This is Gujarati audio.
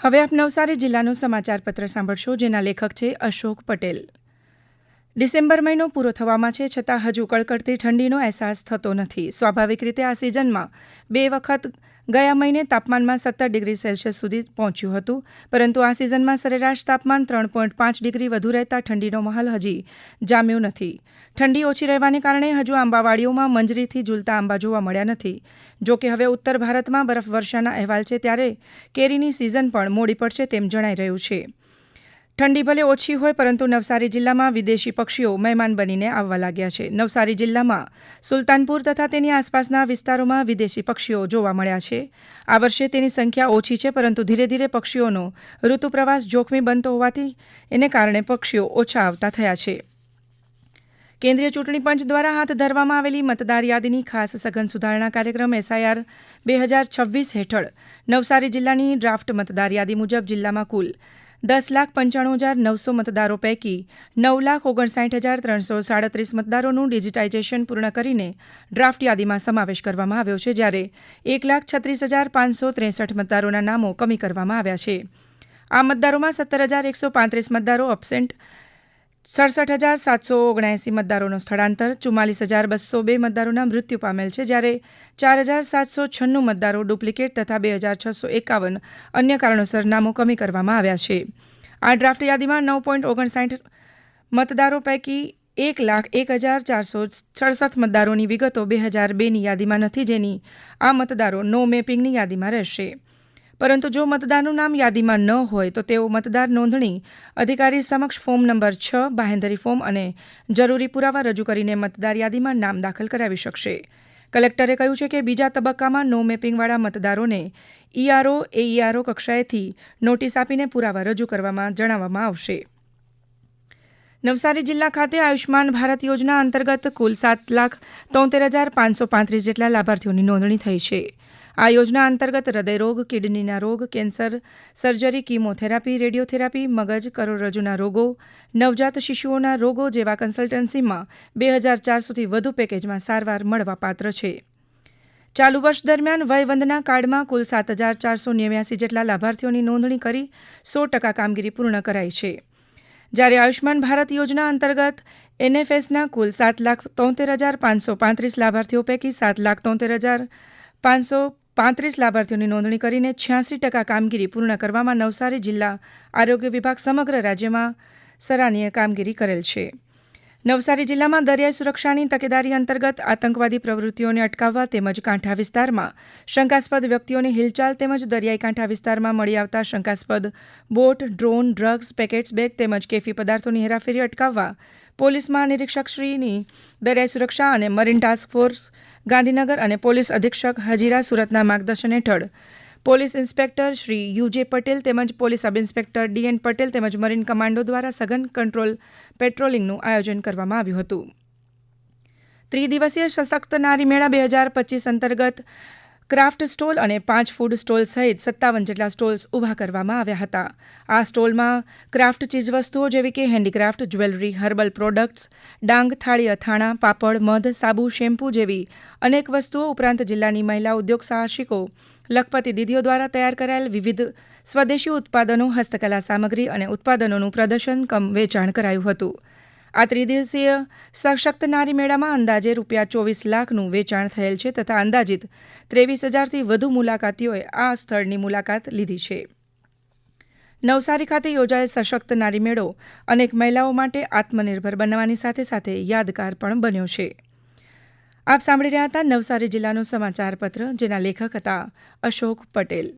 હવે આપ નવસારી જિલ્લાનું સમાચારપત્ર સાંભળશો, જેના લેખક છે અશોક પટેલ. ડિસેમ્બર મહિનો પૂરો થવામાં છે, છતાં હજુ કડકડતી ઠંડીનો અહેસાસ થતો નથી. સ્વાભાવિક રીતે આ સિઝનમાં 2 વખત ગયા મહિને તાપમાનમાં 17 ડિગ્રી સેલ્સિયસ સુધી પહોંચ્યું હતું, પરંતુ આ સિઝનમાં સરેરાશ તાપમાન 3.5 ડિગ્રી વધુ રહેતા ઠંડીનો માહોલ હજી જામ્યો નથી. ઠંડી ઓછી રહેવાને કારણે હજુ આંબાવાડીઓમાં મંજરીથી ઝૂલતા આંબા જોવા મળ્યા નથી. જો કે હવે ઉત્તર ભારતમાં બરફવર્ષાના અહેવાલ છે, ત્યારે કેરીની સિઝન પણ મોડી પડશે તેમ જણાઈ રહ્યું છે. ઠંડી ભલે ઓછી હોય, પરંતુ નવસારી જિલ્લામાં વિદેશી પક્ષીઓ મહેમાન બનીને આવવા લાગ્યા છે. નવસારી જિલ્લામાં સુલતાનપુર તથા તેની આસપાસના વિસ્તારોમાં વિદેશી પક્ષીઓ જોવા મળ્યા છે. આ વર્ષે તેની સંખ્યા ઓછી છે, પરંતુ ધીરે ધીરે પક્ષીઓનો ઋતુ પ્રવાસ જોખમી બનતો હોવાથી એને કારણે પક્ષીઓ ઓછા આવતા થયા છે. કેન્દ્રીય ચૂંટણી પંચ દ્વારા હાથ ધરવામાં આવેલી મતદાર યાદીની ખાસ સઘન સુધારણા કાર્યક્રમ SIR 2026 હેઠળ નવસારી જિલ્લાની ડ્રાફ્ટ મતદાર યાદી મુજબ જિલ્લામાં કુલ 10,95,900 મતદારો પૈકી 9,59,337 મતદારોનું ડિજિટાઇઝેશન પૂર્ણ કરીને ડ્રાફ્ટ યાદીમાં સમાવેશ કરવામાં આવ્યો છે, જ્યારે 1,36,563 મતદારોના નામો કમી કરવામાં આવ્યા છે. આ મતદારોમાં 17,135 મતદારો અબસેન્ટ, 67,779 મતદારોનો સ્થળાંતર, 44,202 મતદારોના મૃત્યુ પામેલ છે, જ્યારે 4,796 મતદારો ડુપ્લિકેટ તથા 2,651 અન્ય કારણોસર નામો કમી કરવામાં આવ્યા છે. આ ડ્રાફ્ટ યાદીમાં 9.59 મતદારો પૈકી 1,01,467 મતદારોની વિગતો 2002ની યાદીમાં નથી, જેની આ મતદારો નો મેપિંગની યાદીમાં રહેશે. પરંતુ જો મતદારનું નામ યાદીમાં ન હોય તો તેઓ મતદાર નોંધણી અધિકારી સમક્ષ ફોર્મ નંબર 6 બાહેંધરી ફોર્મ અને જરૂરી પુરાવા રજૂ કરીને મતદાર યાદીમાં નામ દાખલ કરાવી શકશે. કલેક્ટરે કહ્યું છે કે બીજા તબક્કામાં નો મેપિંગવાળા મતદારોને ERO AERO કક્ષાએથી નોટિસ આપીને પુરાવા રજૂ કરવામાં જણાવવામાં આવશે. નવસારી જિલ્લા ખાતે આયુષ્માન ભારત યોજના અંતર્ગત કુલ 7,73,535 જેટલા લાભાર્થીઓની નોંધણી થઈ છે. આ યોજના અંતર્ગત હૃદયરોગ, કિડનીના રોગ, કેન્સર, સર્જરી, કીમોથેરાપી, રેડિયોથેરાપી, મગજ, કરોડરજ્જુના રોગો, નવજાત શિશુઓના રોગો જેવા કન્સલ્ટન્સીમાં 2,400થી વધુ પેકેજમાં સારવાર મળવાપાત્ર છે. ચાલુ વર્ષ દરમિયાન વયવંદના કાર્ડમાં કુલ 7,489 જેટલા લાભાર્થીઓની નોંધણી કરી 100% કામગીરી પૂર્ણ કરાઈ છે. જ્યારે આયુષ્માન ભારત યોજના અંતર્ગત NFSના કુલ 7,73,535 લાભાર્થીઓ પૈકી 7,73,535 લાભાર્થીઓની નોંધણી કરીને 86% કામગીરી પૂર્ણ કરવામાં નવસારી જિલ્લા આરોગ્ય વિભાગ સમગ્ર રાજ્યમાં સરાહનીય કામગીરી કરેલ છે. નવસારી જિલ્લામાં દરિયાઈ સુરક્ષાની તકેદારી અંતર્ગત આતંકવાદી પ્રવૃત્તિઓને અટકાવવા તેમજ કાંઠા વિસ્તારમાં શંકાસ્પદ વ્યક્તિઓની હિલચાલ તેમજ દરિયાઈ કાંઠા વિસ્તારમાં મળી આવતા શંકાસ્પદ boat, drone, drugs, packets bag તેમજ કેફી પદાર્થોની હેરાફેરી અટકાવવા પોલીસ મહાનિરીક્ષકશ્રીની દરિયાઈ સુરક્ષા અને મરીન ટાસ્ક ફોર્સ ગાંધીનગર અને પોલીસ અધિક્ષક હજીરા સુરતના માર્ગદર્શન હેઠળ police inspector Shri UJ Patel તેમજ police sub inspector DN Patel તેમજ મરીન કમાન્ડો દ્વારા સઘન કંટ્રોલ પેટ્રોલિંગનું આયોજન કરવામાં આવ્યું હતું. ત્રિદિવસીય સશક્ત નારી મેળા 2025 અંતર્ગત ક્રાફ્ટ સ્ટોલ અને 5 ફૂડ સ્ટોલ સહિત 57 જેટલા સ્ટોલ્સ ઊભા કરવામાં આવ્યા હતા. આ સ્ટોલમાં ક્રાફ્ટ ચીજવસ્તુઓ જેવી કે handicraft, jewellery, herbal products, Dang, થાળી, અથાણા, પાપડ, મધ, સાબુ, શેમ્પૂ જેવી અનેક વસ્તુઓ ઉપરાંત જિલ્લાની મહિલા ઉદ્યોગ સાહસિકો, લખપતિ દીદીઓ દ્વારા તૈયાર કરાયેલ વિવિધ સ્વદેશી ઉત્પાદનો, હસ્તકલા સામગ્રી અને ઉત્પાદનોનું પ્રદર્શન કમ વેચાણ કરાયું હતું. આ ત્રિદિવસીય સશક્ત નારી મેળામાં અંદાજે ₹24 લાખનું વેચાણ થયેલ છે તથા અંદાજિત 23,000થી વધુ મુલાકાતીઓએ આ સ્થળની મુલાકાત લીધી છે. નવસારી ખાતે યોજાયેલ સશક્ત નારી મેળો અનેક મહિલાઓ માટે આત્મનિર્ભર બનવાની સાથે સાથે યાદગાર પણ બન્યો છે. આપ સાંભળી રહ્યા હતા નવસારી જિલ્લાનું સમાચાર પત્ર, જેના લેખક હતા અશોક પટેલ.